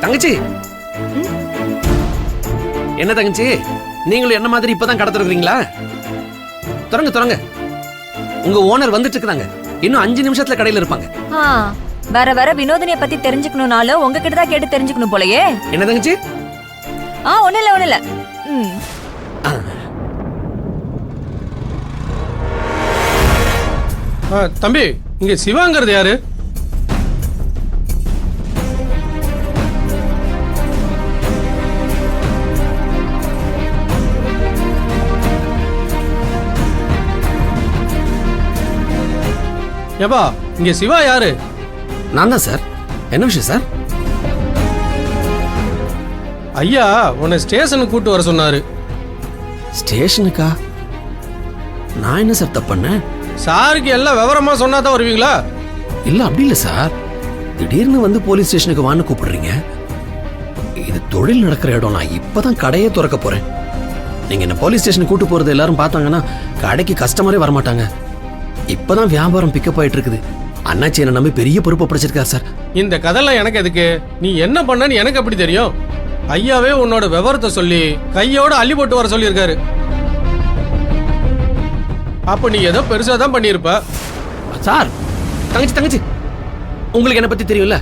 தங்கச்சி, என்ன தங்கச்சி, நீங்களும் என்ன மாதிரி இப்பதான் கடை திறக்கிறீங்களா? திறங்க திறங்க, உங்க ஓனர் வந்துட்டு இருக்காங்க. இன்னும் 5 நிமிஷத்துல கடையில இருப்பாங்க. வர வர வினோதினிய பத்தி தெரிஞ்சுக்கணும்னாலும் உங்ககிட்ட தான் கேட்டு தெரிஞ்சுக்கணும் போலயே. என்ன தங்கச்சி? ஒண்ணு இல்ல. தம்பி, இங்க சிவாங்கிறது யாரு? ஏப்பா, இங்க சிவா யாரு? நான் தான் சார். என்ன விஷயம் சார்? ஐயா உன்னை ஸ்டேஷனுக்கு கூட்டு வர சொன்னாரு. ஸ்டேஷனுக்கா? நான் என்ன சார் தப்பு பண்ணேன்? சாருக்கு எல்லாம் விவரமா சொன்னா தான் வருவீங்களா? இல்ல, அப்படி இல்ல சார். திடீர்னு வந்து போலீஸ் ஸ்டேஷனுக்கு வான்னு கூப்பிடுறீங்க. இது தொழில் நடக்கிற இடம். நான் இப்பதான் கடையே திறக்க போறேன். நீங்க என்ன போலீஸ் ஸ்டேஷனுக்கு கூட்டு போறது எல்லாரும் பார்த்தாங்கன்னா கடைக்கு கஸ்டமரே வரமாட்டாங்க. இப்பதான் வியாபாரம் பிக்கப் ஆயிட்டு இருக்குது. அண்ணாச்சி என்ன நம்பி பெரிய பொறுப்பை பிடிச்சிருக்காரு சார். இந்த கதைலாம் எனக்கு எதுக்கு? நீ என்ன பண்ணன்னு எனக்கு எப்படி தெரியும்? ஐயாவே உன்னோட விவரத்தை சொல்லி கையோட அள்ளி போட்டு வர சொல்லியிருக்காரு. அப்ப நீ ஏதோ பெருசா தான் பண்ணியிருப்ப. சார், தங்கச்சி, உங்களுக்கு என்ன பத்தி தெரியும்ல.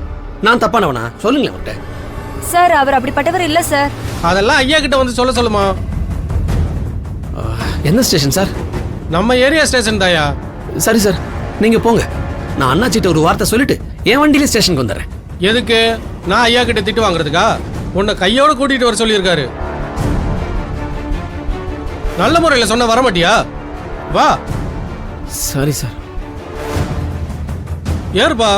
நான் தப்பானவனா? சொல்லுங்களேன் அவர்கிட்ட. சார், அவர் அப்படிப்பட்டவர் இல்ல சார். அதெல்லாம் ஐயா கிட்ட வந்து சொல்லுமா? என்ன ஸ்டேஷன் சார்? நம்ம ஏரியா ஸ்டேஷன் தாயா. சரி சார், நீங்க போங்க. நான் அண்ணாச்சிட்ட ஒரு வார்த்தை சொல்லிட்டு என் வண்டியில ஸ்டேஷனுக்கு வந்துடுறேன். எதுக்கு? நான் ஐயா கிட்ட திட்டு வாங்குறதுக்கா? உன்னை கையோட கூட்டிட்டு வர சொல்லியிருக்காரு. நல்ல முறையில் சொன்ன வர மாட்டியா? வா. சரி சார். ஏறுப்பா.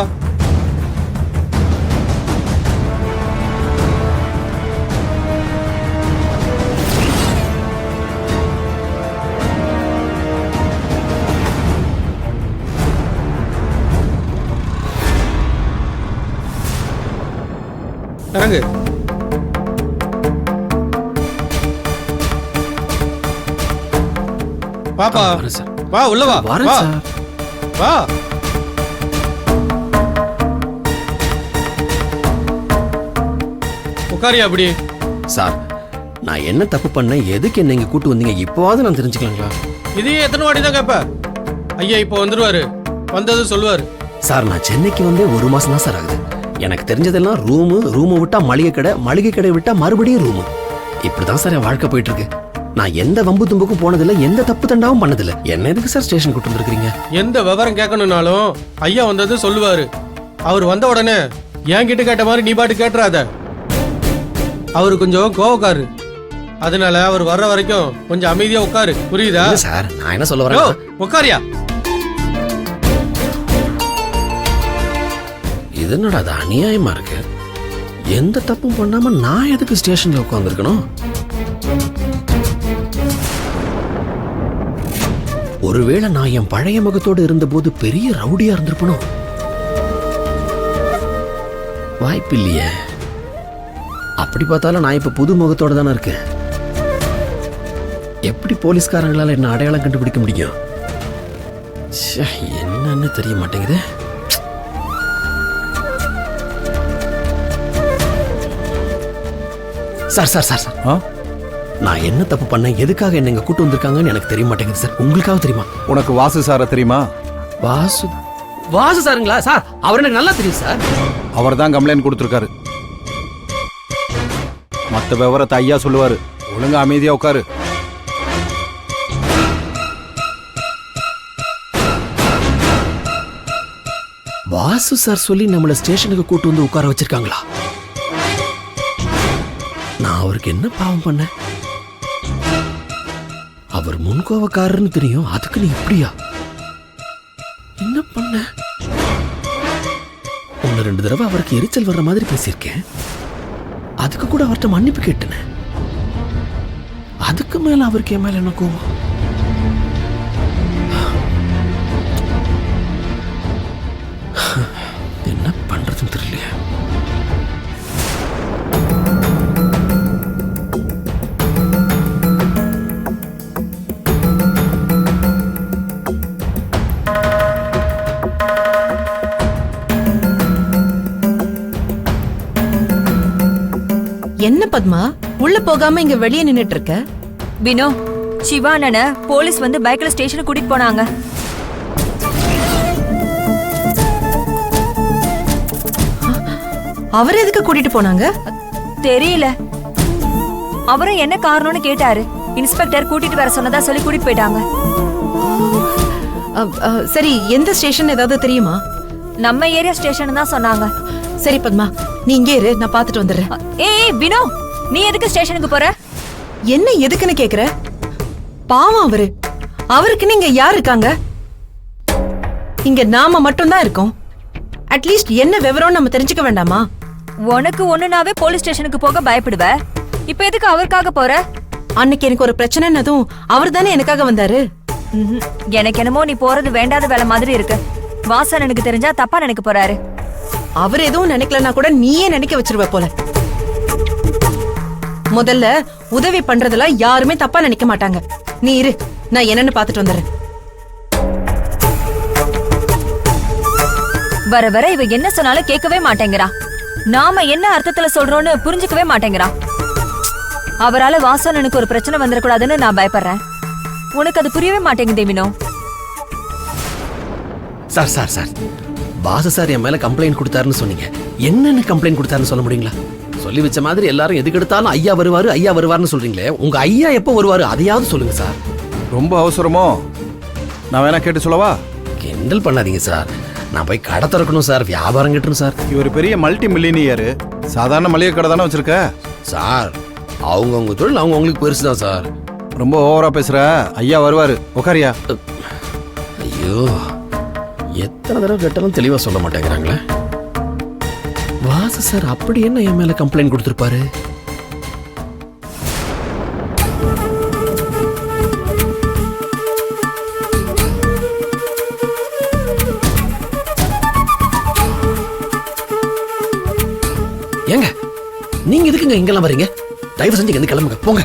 இறங்கு. பாப்பா, வா உள்ள வா. வரேன் சார். வா. உட்காரியா அப்படி? சார், நான் என்ன தப்பு பண்ணேன்? எதுக்கு என்ன இங்க கூட்டு வந்தீங்க? இப்போவாது நான் தெரிஞ்சுக்கலாங்களா? இதையே எத்தனை வாட்டி தான் கேப்ப? ஐயா இப்போ வந்துருவாரு. வந்தது சொல்லுவாரு. சார், நான் சென்னைக்கு வந்து 1 மாசம் தான் சார் ஆகுது. எனக்கு தெரிஞ்சதெல்லாம் ரூமு விட்டா மளிகை கடை விட்டா மறுபடியும் ரூமு. இப்படிதான் சார் என் வாழ்க்கை போயிட்டு இருக்கு. நான் எந்த வம்பு தும்புக்கும் போனதில்லை, எந்த தப்பு தண்டாவும் பண்ணதில்லை. என்ன எதுக்கு சார் ஸ்டேஷன் கூட்டு வந்திருக்கீங்க? எந்த விவரம் கேட்கணும்னாலும் ஐயா வந்தது சொல்லுவாரு. அவர் வந்த உடனே என்கிட்ட கேட்ட மாதிரி நீ பாட்டு கேட்டுறாத. அவரு கொஞ்சம் கோவக்காரு. அதனால அவர் வர்ற வரைக்கும் கொஞ்சம் அமைதியா உட்காரு. புரியுதா சார்? நான் என்ன சொல்ல வரேன்? உட்காரியா. இது என்னடா அது அநியாயமா இருக்கு. எந்த தப்பும் பண்ணாம நான் எதுக்கு ஸ்டேஷன்ல உட்கார்ந்திருக்கணும்? ஒருவேளை நான் என் பழைய முகத்தோடு இருந்தபோது பெரிய ரவுடியா இருந்திருப்பனோ? வாய்ப்பில்லையே. அப்படி பார்த்தாலும் நான் இப்ப புது முகத்தோட தானே இருக்கேன். எப்படி போலீஸ்காரங்களால என்ன அடையாளம் கண்டுபிடிக்க முடியும்? என்னன்னு தெரிய மாட்டேங்குது. சார், நான் என்ன தப்பு பண்ணேன்? எதுக்காக என்ன இங்க கூட்டு வந்திருக்காங்கன்னு எனக்கு தெரிய மாட்டேங்குது சார். உங்களுக்காக தெரியுமா? உனக்கு வாசு சார தெரியுமா? வாசு சாருங்களா? சார், அவர் எனக்கு நல்லா தெரியும் சார். அவர் தான் கம்ப்ளைண்ட் கொடுத்திருக்காரு. மற்ற விவரத்தை ஐயா சொல்லுவாரு. ஒழுங்கா அமைதியா உட்காரு. வாசு சார் சொல்லி நம்மள ஸ்டேஷனுக்கு கூட்டு வந்து உட்கார வச்சிருக்காங்களா? நான் அவருக்கு என்ன பாவம் பண்ணேன்? அவர் முன்கோவக்காரர்னு தெரியும், அதுக்கு நீ இப்படியா? என்ன பண்ண? 1-2 தடவை அவருக்கு எரிச்சல் வர்ற மாதிரி பேசியிருக்கேன். அதுக்கு கூட அவர்கிட்ட மன்னிப்பு கேட்டேன். அதுக்கு மேல அவருக்கு என் மேல என்ன கோவம்? என்ன பண்றதுன்னு தெரியல. பத்மா உள்ள போகாம இங்க வெளியே நின்னுட்டு இருக்க? வினோ, சிவானன போலீஸ் வந்து பைக்ல ஸ்டேஷனுக்கு கூட்டிட்டு போனாங்க. அவர் எதுக்கு கூட்டிட்டு போனாங்க? தெரியல. அவரும் என்ன காரணம்னு கேட்டாரு. இன்ஸ்பெக்டர் கூட்டிட்டு வர சொன்னதா சொல்லி கூட்டிட்டு போயிட்டாங்க. சரி, எந்த ஸ்டேஷன் ஏதாவது தெரியுமா? நம்ம ஏரியா ஸ்டேஷன் தான் சொன்னாங்க. சரி பத்மா, நீ இங்கே இரு, நான் பாத்துட்டு வந்துடுறேன். ஏய் வினோ, நீ எதுக்கு ஸ்டேஷனுக்கு போற? என்ன எதுக்குன்னு கேக்குற? பாவம் அவரு. அவருக்கு நீங்க யார் இருக்காங்க? இங்க நாம மட்டும் தான் இருக்கோம். அட்லீஸ்ட் என்ன விவரம் நம்ம தெரிஞ்சுக்க வேண்டாமா? உனக்கு ஒண்ணுனாவே போலீஸ் ஸ்டேஷனுக்கு போக பயப்படுவ. இப்ப எதுக்கு அவருக்காக போற? அன்னைக்கு எனக்கு ஒரு பிரச்சனைன்னதும் அவர் தானே எனக்காக வந்தாரு. எனக்கு என்னமோ நீ போறது வேண்டாத வேலை மாதிரி இருக்கு. வாசன் எனக்கு தெரிஞ்சா தப்பா நினைக்க போறாரு. அவர் எதுவும் நினைக்கலன்னா கூட நீயே நினைக்க வச்சிருவ போல. முதல்ல உதவி பண்றதெல்லாம் யாருமே தப்பா நினைக்க மாட்டாங்க. நீ இரு, நான் என்னன்னு பாத்துட்டு வந்துடுறேன். வர வர இவ என்ன சொன்னாலும் கேட்கவே மாட்டேங்கிறா. நாம என்ன அர்த்தத்துல சொல்றோம்னு புரிஞ்சுக்கவே மாட்டேங்கிறா. அவரால வாசனனுக்கு ஒரு பிரச்சனை வந்துடக்கூடாதுன்னு நான் பயப்படுறேன். உனக்கு அது புரியவே மாட்டேங்குதே வினோ. Sir sir sir, boss sir என் மேல கம்ப்ளைண்ட் கொடுத்தாருன்னு சொன்னீங்க. என்னென்ன கம்ப்ளைண்ட் கொடுத்தாருன்னு சொல்ல முடியுங்களா? சொல்லி வச்ச மாதிரி எல்லாரும் எதுக்கு எடுத்தாலும் ஐயா வருவாரு ஐயா வருவாருன்னு சொல்றீங்களே, உங்க ஐயா எப்போ வருவாரு அதையாவது சொல்லுங்க சார். ரொம்ப அவசரமோ? நான் வேணா கேட்டு சொல்லவா? கிண்டல் பண்ணாதீங்க சார். நான் போய் கடை திறக்கணும் சார், வியாபாரம் கிட்டணும் சார். இவர் பெரிய மல்டி மில்லினியர். சாதாரண மளிகை கடை தானே வச்சிருக்க? சார், அவங்கவுங்க தொழில் அவங்கவுங்களுக்கு பெருசு தான் சார். ரொம்ப ஓவரா பேசுற. ஐயா வருவாரு, உக்காரியா. ஐயோ, எத்தனை தடவை கேட்டாலும் தெளிவா சொல்ல மாட்டேங்கிறாங்களே. வாசு சார் அப்படி என்ன என் மேல கம்ப்ளைண்ட் கொடுத்திருப்பாரு? ஏங்க, நீங்க எதுக்குங்க இங்கெல்லாம் வரீங்க? தயவு செஞ்சு இங்க கிளம்புங்க, போங்க.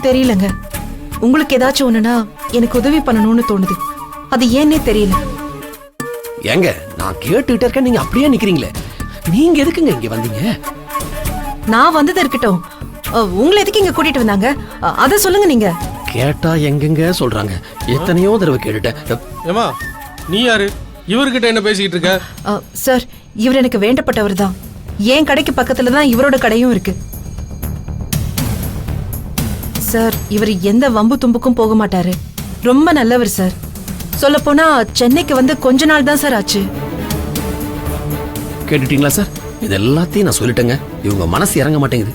தெரியலங்க, உங்களுக்கு ஏதாச்சும் ஒண்ணுனா எனக்கு உதவி பண்ணணும்னு தோணுது. அது ஏன்னே தெரியல. ஏங்க, நான் கேட்டுக்கிட்டே இருக்கேன், நீங்க அப்படியே நிக்கிறீங்களே. நீங்க எதுக்குங்க இங்க வந்தீங்க? நான் வந்தது இருக்கட்டும், உங்களை எதுக்கு இங்க கூட்டிட்டு வந்தாங்க அத சொல்லுங்க. நீங்க கேட்டா எங்கெங்க சொல்றாங்க. எத்தனையோ தடவை கேட்டுட்டேன். ஏமா, நீ யாரு? இவர்கிட்ட என்ன பேசிக்கிட்டு இருக்க? சார், இவர் எனக்கு வேண்டப்பட்டவர் தான். என் கடைக்கு பக்கத்துல தான் இவரோட கடையும் இருக்கு. சார், இவர் எந்த வம்பு தும்புக்கும் போக மாட்டாரு. ரொம்ப நல்லவர் சார். சொல்ல போனா சென்னைக்கு வந்து கொஞ்ச நாள் தான் சார் ஆச்சு. கேட்டுட்டீங்களா சார்? இது எல்லாத்தையும் நான் சொல்லிட்டேங்க. இவங்க மனசு இறங்க மாட்டேங்குது.